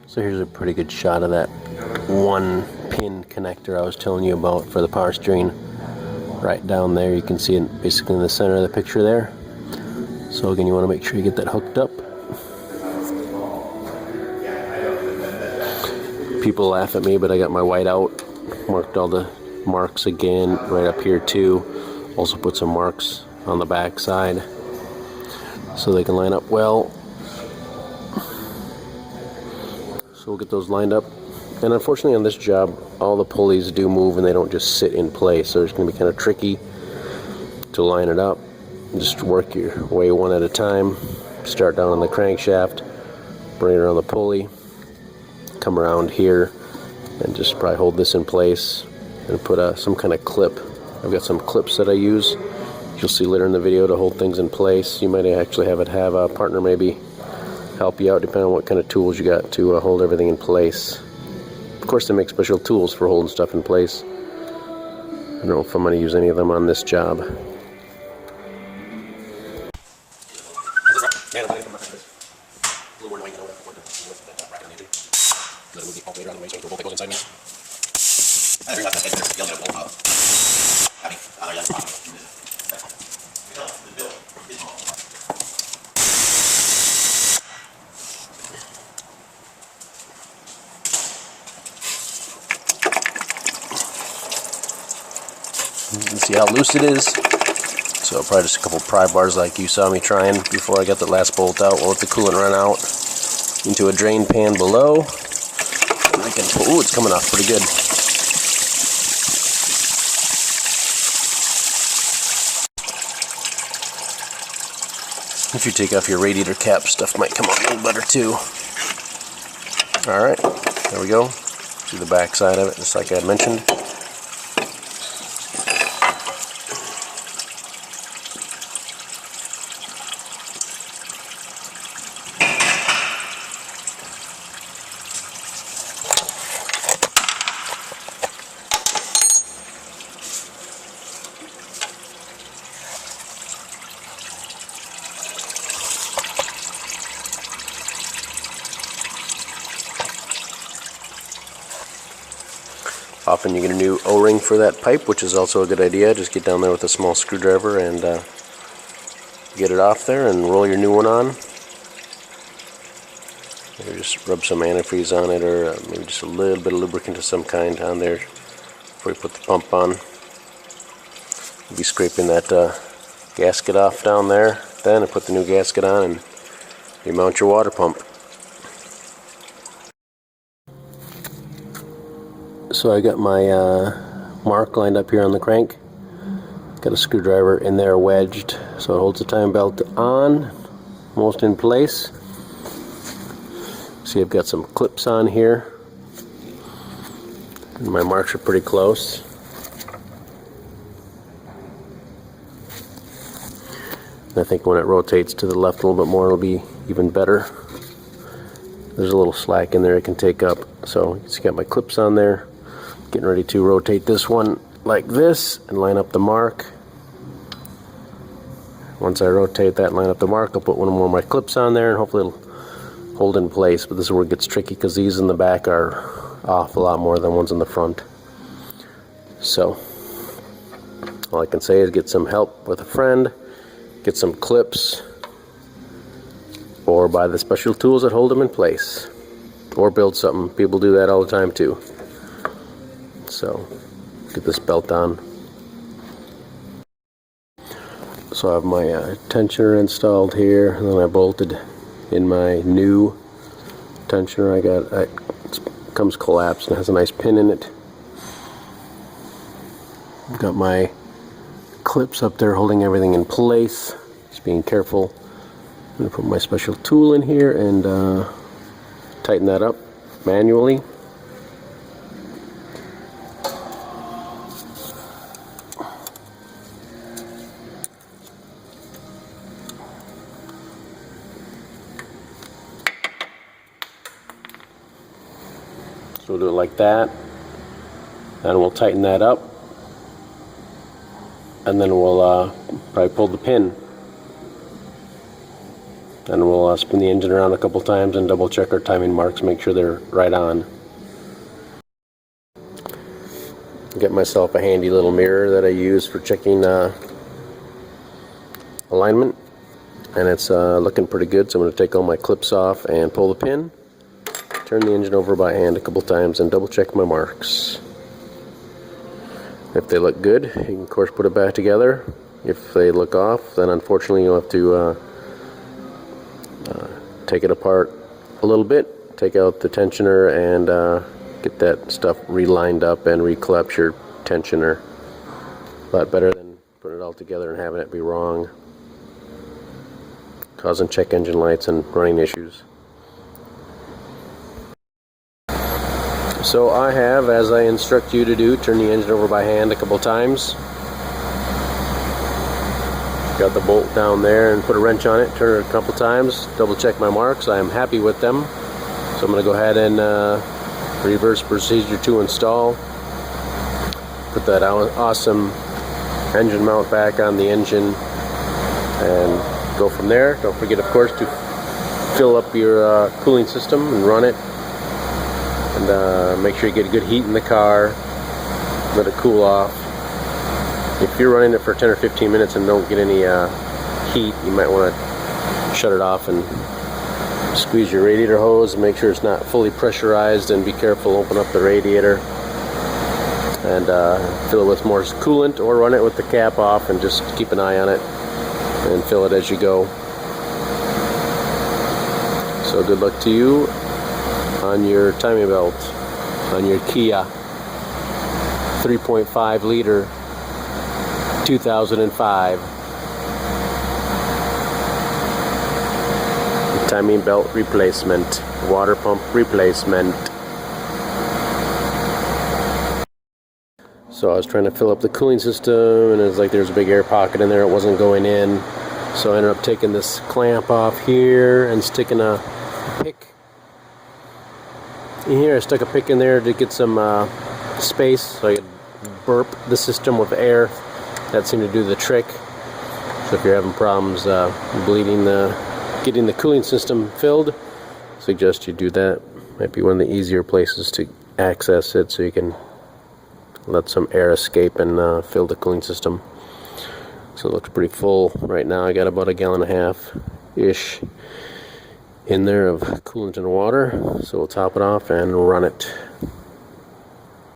So here's a pretty good shot of that one pin connector I was telling you about for the power steering. Right down there, you can see it basically in the center of the picture there. So again, you want to make sure you get that hooked up. People laugh at me, but I got my white out, marked all the marks again right up here too. Also put some marks on the back side so they can line up well. So we'll get those lined up. And unfortunately on this job, all the pulleys do move and they don't just sit in place. So it's going to be kind of tricky to line it up. Just work your way one at a time. Start down on the crankshaft, bring it around the pulley, come around here, and just probably hold this in place and put some kind of clip. I've got some clips that I use. You'll see later in the video to hold things in place. You might actually have a partner maybe help you out depending on what kind of tools you got to hold everything in place. Of course, they make special tools for holding stuff in place. I don't know if I'm going to use any of them on this job. You can see how loose it is. So probably just a couple pry bars like you saw me trying before I got the last bolt out. We'll let the coolant run out into a drain pan below. And I can pull. Ooh, it's coming off pretty good. If you take off your radiator cap, stuff might come out a little better too. Alright, there we go. See the back side of it, just like I had mentioned. Often you get a new O-ring for that pipe, which is also a good idea. Just get down there with a small screwdriver and get it off there and roll your new one on. Maybe just rub some antifreeze on it, or maybe just a little bit of lubricant of some kind on there before you put the pump on. You'll be scraping that gasket off down there then, and put the new gasket on and you mount your water pump. So I got my mark lined up here on the crank. Got a screwdriver in there wedged so it holds the time belt on, almost in place. See, I've got some clips on here. And my marks are pretty close. And I think when it rotates to the left a little bit more, it'll be even better. There's a little slack in there it can take up. So it's got my clips on there. Getting ready to rotate this one like this and line up the mark. Once I rotate that and line up the mark, I'll put one more of my clips on there and hopefully it'll hold in place. But this is where it gets tricky because these in the back are off a lot more than ones in the front. So all I can say is get some help with a friend, get some clips, or buy the special tools that hold them in place, or build something. People do that all the time too. So get this belt on. So I have my tensioner installed here, and then I bolted in my new tensioner. It comes collapsed and has a nice pin in it. I've got my clips up there holding everything in place. Just being careful. I'm going to put my special tool in here and tighten that up manually. So we'll do it like that, and we'll tighten that up, and then we'll probably pull the pin, and we'll I'll spin the engine around a couple times and double check our timing marks, make sure they're right on. Get myself a handy little mirror that I use for checking alignment, and it's looking pretty good, so I'm going to take all my clips off and pull the pin, turn the engine over by hand a couple times and double check my marks. If they look good, you can of course put it back together. If they look off, then unfortunately you'll have to take it apart a little bit, take out the tensioner, and get that stuff relined up and reclamped your tensioner. A lot better than putting it all together and having it be wrong, causing check engine lights and running issues. So I have, as I instruct you to do, turn the engine over by hand a couple times. Got the bolt down there and put a wrench on it, turn it a couple times, double check my marks. I am happy with them. So I'm going to go ahead and reverse procedure to install. Put that awesome engine mount back on the engine and go from there. Don't forget, of course, to fill up your cooling system and run it. And make sure you get good heat in the car. Let it cool off. If you're running it for 10 or 15 minutes and don't get any heat, you might want to shut it off and squeeze your radiator hose and make sure it's not fully pressurized, and be careful, open up the radiator and fill it with more coolant, or run it with the cap off and just keep an eye on it and fill it as you go. So good luck to you on your timing belt on your Kia 3.5 liter 2005 timing belt replacement, water pump replacement. So I was trying to fill up the cooling system, and it was like there's a big air pocket in there, it wasn't going in. So I ended up taking this clamp off here and sticking a pick in here. I stuck a pick in there to get some space so I could burp the system with air. That seemed to do the trick. So if you're having problems getting the cooling system filled, I suggest you do that. Might be one of the easier places to access it, so you can let some air escape and fill the cooling system. So it looks pretty full right now. I got about 1.5 gallons-ish in there of coolant and water. So we'll top it off and run it.